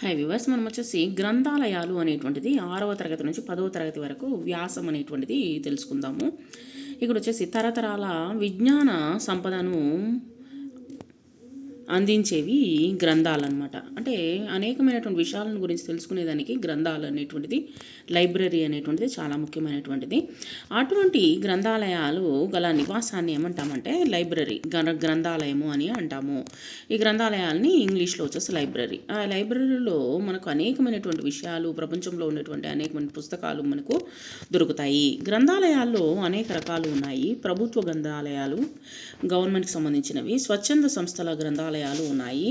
Hi viewers, మనం వచ్చేసి గ్రంథాలయాలు అనేటువంటిది 6వ తరగతి నుంచి 10వ తరగతి వరకు వ్యాసం అనేటువంటిది తెలుసుకుందాము. ఇక్కడ వచ్చేసి తరతరాల విజ్ఞాన సంపదను అందించేవి గ్రంథాలన్నమాట. అంటే అనేకమైనటువంటి విషయాలను గురించి తెలుసుకునేదానికి గ్రంథాలు అనేటువంటిది, లైబ్రరీ అనేటువంటిది చాలా ముఖ్యమైనటువంటిది. అటువంటి గ్రంథాలయాలు గల నివాసాన్ని ఏమంటామంటే లైబ్రరీ, గ్రంథాలయము అని అంటాము. ఈ గ్రంథాలయాల్ని ఇంగ్లీష్లో వచ్చేసి లైబ్రరీ. ఆ లైబ్రరీలో మనకు అనేకమైనటువంటి విషయాలు, ప్రపంచంలో ఉన్నటువంటి అనేకమైన పుస్తకాలు మనకు దొరుకుతాయి. గ్రంథాలయాల్లో అనేక రకాలు ఉన్నాయి. ప్రభుత్వ గ్రంథాలయాలు, గవర్నమెంట్కి సంబంధించినవి, స్వచ్ఛంద సంస్థల గ్రంథాలయాలు ఉన్నాయి.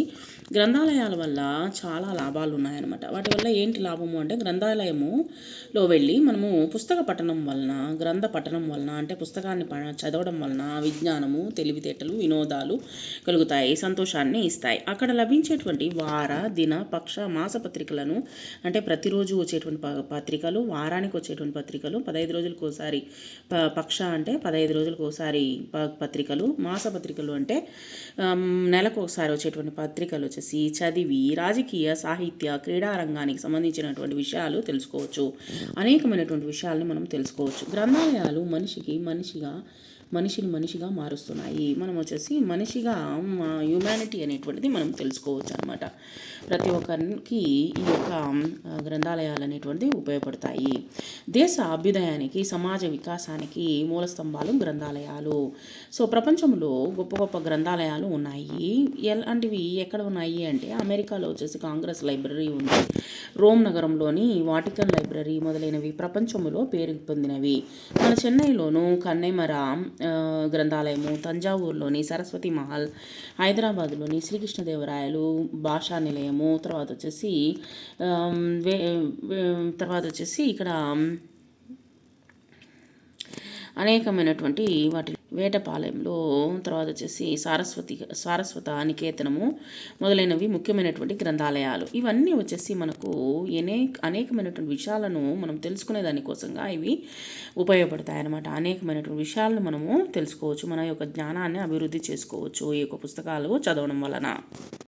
గ్రంథాలయాల వల్ల చాలా లాభాలు ఉన్నాయన్నమాట. వాటి వల్ల ఏంటి లాభము అంటే, గ్రంథాలయములో వెళ్ళి మనము పుస్తక పఠనం వలన, గ్రంథ పఠనం వలన, అంటే పుస్తకాన్ని చదవడం వలన విజ్ఞానము, తెలివితేటలు, వినోదాలు కలుగుతాయి, సంతోషాన్ని ఇస్తాయి. అక్కడ లభించేటువంటి వార, దిన, పక్ష, మాస పత్రికలను, అంటే ప్రతిరోజు వచ్చేటువంటి పత్రికలు, వారానికి వచ్చేటువంటి పత్రికలు, 15 రోజులకు ఒకసారి పక్ష అంటే 15 రోజులకు ఒకసారి పత్రికలు, మాస పత్రికలు అంటే నెలకు ఒకసారి వచ్చేటువంటి పత్రికలు వచ్చేసి చదివి రాజకీయ, సాహిత్య, క్రీడా రంగానికి సంబంధించినటువంటి విషయాలు తెలుసుకోవచ్చు. అనేకమైనటువంటి విషయాలను మనం తెలుసుకోవచ్చు. గ్రంథాలయాలు మనిషిని మనిషిగా మారుస్తున్నాయి. మనం వచ్చేసి మనిషిగా హ్యుమానిటీ అనేటువంటిది మనం తెలుసుకోవచ్చు అనమాట. ప్రతి ఒక్కరికి ఈ యొక్క గ్రంథాలయాలు అనేటువంటిది ఉపయోగపడతాయి. దేశ అభ్యుదయానికి, సమాజ వికాసానికి మూల స్తంభాలు గ్రంథాలయాలు. సో ప్రపంచంలో గొప్ప గొప్ప గ్రంథాలయాలు ఉన్నాయి. ఎలాంటివి ఎక్కడ ఉన్నాయి అంటే, అమెరికాలో వచ్చేసి కాంగ్రెస్ లైబ్రరీ ఉంది, రోమ్ నగరంలోని వాటికన్ లైబ్రరీ మొదలైనవి ప్రపంచంలో పేరు పొందినవి. మన చెన్నైలోను కన్నెమర గ్రంథాలయము, తంజావూరులోని సరస్వతి మహల్, హైదరాబాద్లోని శ్రీకృష్ణదేవరాయలు భాషా నిలయము, తర్వాత వచ్చేసి ఇక్కడ అనేకమైనటువంటి వాటి వేటపాలెంలో, తర్వాత వచ్చేసి సారస్వత నికేతనము మొదలైనవి ముఖ్యమైనటువంటి గ్రంథాలయాలు. ఇవన్నీ వచ్చేసి మనకు అనేకమైనటువంటి విషయాలను మనం తెలుసుకునే దానికోసంగా ఇవి ఉపయోగపడతాయి అన్నమాట. అనేకమైనటువంటి విషయాలను మనము తెలుసుకోవచ్చు, మన యొక్క జ్ఞానాన్ని అభివృద్ధి చేసుకోవచ్చు ఈ యొక్క పుస్తకాలు చదవడం వలన.